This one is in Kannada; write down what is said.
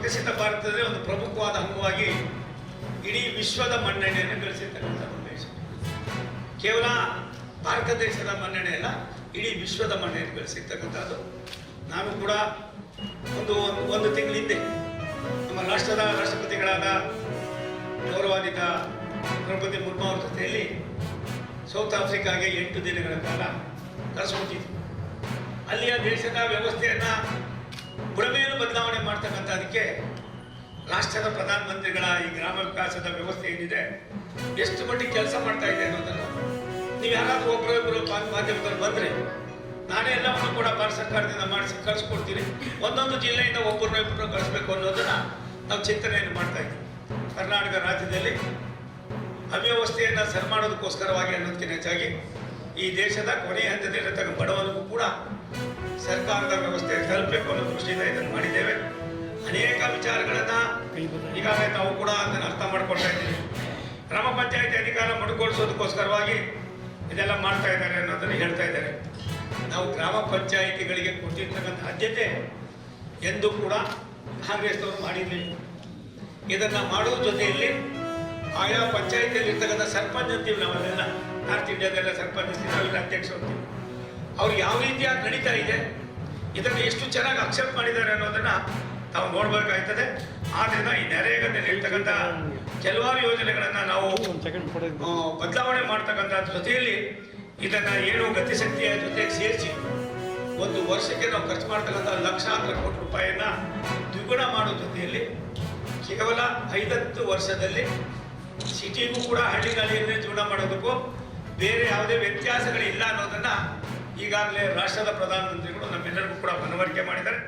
ವಿಕಸಿತ ಭಾರತದಲ್ಲಿ ಒಂದು ಪ್ರಮುಖವಾದ ಅಂಗವಾಗಿ ಇಡೀ ವಿಶ್ವದ ಮನ್ನಣೆಯನ್ನು ಗಳಿಸಿರ್ತಕ್ಕಂಥ ಒಂದು ದೇಶ. ಕೇವಲ ಭಾರತ ದೇಶದ ಮನ್ನಣೆ ಅಲ್ಲ, ಇಡೀ ವಿಶ್ವದ ಮನ್ನಣೆಯನ್ನು ಗಳಿಸಿರ್ತಕ್ಕಂಥದ್ದು. ನಾನು ಕೂಡ ಒಂದು ತಿಂಗಳ ಹಿಂದೆ ನಮ್ಮ ರಾಷ್ಟ್ರದ ರಾಷ್ಟ್ರಪತಿಗಳಾದ ಗೌರವಾನ್ವಿತ ದ್ರೌಪದಿ ಮುರ್ಮು ಅವರ ಜೊತೆಯಲ್ಲಿ ಸೌತ್ ಆಫ್ರಿಕಾಗೆ 8 ದಿನಗಳ ಕಾಲ ಕರೆಸ್ಕೊಟ್ಟಿದ್ವಿ. ಅಲ್ಲಿಯ ದೇಶದ ವ್ಯವಸ್ಥೆಯನ್ನು ಬುಡಮೇಲು ಬದಲಾವಣೆ ಮಾಡ್ತಕ್ಕಂಥದಕ್ಕೆ ರಾಷ್ಟ್ರದ ಪ್ರಧಾನಮಂತ್ರಿಗಳ ಈ ಗ್ರಾಮ ವಿಕಾಸದ ವ್ಯವಸ್ಥೆ ಏನಿದೆ ಎಷ್ಟು ಮಟ್ಟಿಗೆ ಕೆಲಸ ಮಾಡ್ತಾ ಇದೆ ಅನ್ನೋದನ್ನು ನೀವು ಯಾರಾದರೂ ಒಬ್ಬರೊಬ್ಬರು ಮಾಧ್ಯಮದಲ್ಲಿ ಬಂದರೆ ನಾನೇ ಎಲ್ಲವನ್ನು ಕೂಡ ಭಾರತ ಸರ್ಕಾರದಿಂದ ಮಾಡಿಸಿ ಕಳಿಸ್ಕೊಡ್ತೀನಿ. ಒಂದೊಂದು ಜಿಲ್ಲೆಯಿಂದ ಒಬ್ಬರನ್ನೊಬ್ಬರು ಕಳಿಸ್ಬೇಕು ಅನ್ನೋದನ್ನು ನಾವು ಚಿಂತನೆಯನ್ನು ಮಾಡ್ತಾ ಇದ್ದೀವಿ. ಕರ್ನಾಟಕ ರಾಜ್ಯದಲ್ಲಿ ಅವ್ಯವಸ್ಥೆಯನ್ನು ಸರಿ ಮಾಡೋದಕ್ಕೋಸ್ಕರವಾಗಿ ಅನ್ನೋದಕ್ಕಿಂತ ಹೆಚ್ಚಾಗಿ ಈ ದೇಶದ ಕೊನೆಯ ಹಂತದಲ್ಲಿರತಕ್ಕ ಬಡವನಿಗೂ ಕೂಡ ಸರ್ಕಾರದ ವ್ಯವಸ್ಥೆ ತಲುಪಬೇಕು ಅನ್ನೋ ದೃಷ್ಟಿಯಿಂದ ಇದನ್ನು ಮಾಡಿದ್ದೇವೆ. ಅನೇಕ ವಿಚಾರಗಳನ್ನು ಈಗಾಗಲೇ ನಾವು ಕೂಡ ಅದನ್ನು ಅರ್ಥ ಮಾಡ್ಕೊಳ್ತಾ ಇದ್ದೀವಿ. ಗ್ರಾಮ ಪಂಚಾಯತಿ ಅಧಿಕಾರ ಮೊಟಕುಗೊಳಿಸೋದಕ್ಕೋಸ್ಕರವಾಗಿ ಇದೆಲ್ಲ ಮಾಡ್ತಾ ಇದ್ದಾರೆ ಅನ್ನೋದನ್ನು ಹೇಳ್ತಾ ಇದ್ದಾರೆ. ನಾವು ಗ್ರಾಮ ಪಂಚಾಯಿತಿಗಳಿಗೆ ಕೊಟ್ಟಿರ್ತಕ್ಕಂಥ ಆದ್ಯತೆ ಎಂದೂ ಕೂಡ ಕಾಂಗ್ರೆಸ್ನವರು ಮಾಡಿರಲಿಲ್ಲ. ಇದನ್ನು ಮಾಡುವ ಜೊತೆಯಲ್ಲಿ ಆಯಾ ಪಂಚಾಯಿತಿಯಲ್ಲಿ ಇರ್ತಕ್ಕಂಥ ಸರ್ಪಂಚ್ ಅಂತೀವಿ ನಾವೆಲ್ಲ, ನಾರ್ತ್ ಇಂಡಿಯಾದೆಲ್ಲ ಸರ್ಪಂಚ್ ಅಂತೀವಿ, ನಾವೆಲ್ಲ ಅಧ್ಯಕ್ಷ ಅಂತೀವಿ. ಅವ್ರು ಯಾವ ರೀತಿಯಾಗಿ ನಡೀತಾ ಇದೆ, ಇದನ್ನು ಎಷ್ಟು ಚೆನ್ನಾಗಿ ಅಕ್ಸೆಪ್ಟ್ ಮಾಡಿದ್ದಾರೆ ಅನ್ನೋದನ್ನು ನಾವು ನೋಡಬೇಕಾಗ್ತದೆ. ಆದ್ದರಿಂದ ಈ ನರೇಗಾದಲ್ಲಿ ಇರ್ತಕ್ಕಂಥ ಕೆಲವಾರು ಯೋಜನೆಗಳನ್ನು ನಾವು ಬದಲಾವಣೆ ಮಾಡ್ತಕ್ಕಂಥ ಜೊತೆಯಲ್ಲಿ ಇದನ್ನು ಏನು ಗತಿಶಕ್ತಿಯ ಜೊತೆಗೆ ಸೇರಿಸಿ ಒಂದು ವರ್ಷಕ್ಕೆ ನಾವು ಖರ್ಚು ಮಾಡ್ತಕ್ಕಂಥ ಲಕ್ಷಾಂತರ ಕೋಟಿ ರೂಪಾಯಿಯನ್ನು ದ್ವಿಗುಣ ಮಾಡೋ ಜೊತೆಯಲ್ಲಿ ಕೇವಲ 5 ವರ್ಷದಲ್ಲಿ ಸಿಟಿಗೂ ಕೂಡ ಹಳ್ಳಿಗಾಲಿಯನ್ನೇ ಜೀವನ ಮಾಡೋದಕ್ಕೂ ಬೇರೆ ಯಾವುದೇ ವ್ಯತ್ಯಾಸಗಳಿಲ್ಲ ಅನ್ನೋದನ್ನು ಈಗಾಗಲೇ ರಾಷ್ಟ್ರದ ಪ್ರಧಾನಮಂತ್ರಿಗಳು ನಮ್ಮೆಲ್ಲರಿಗೂ ಕೂಡ ಮನವರಿಕೆ ಮಾಡಿದ್ದಾರೆ.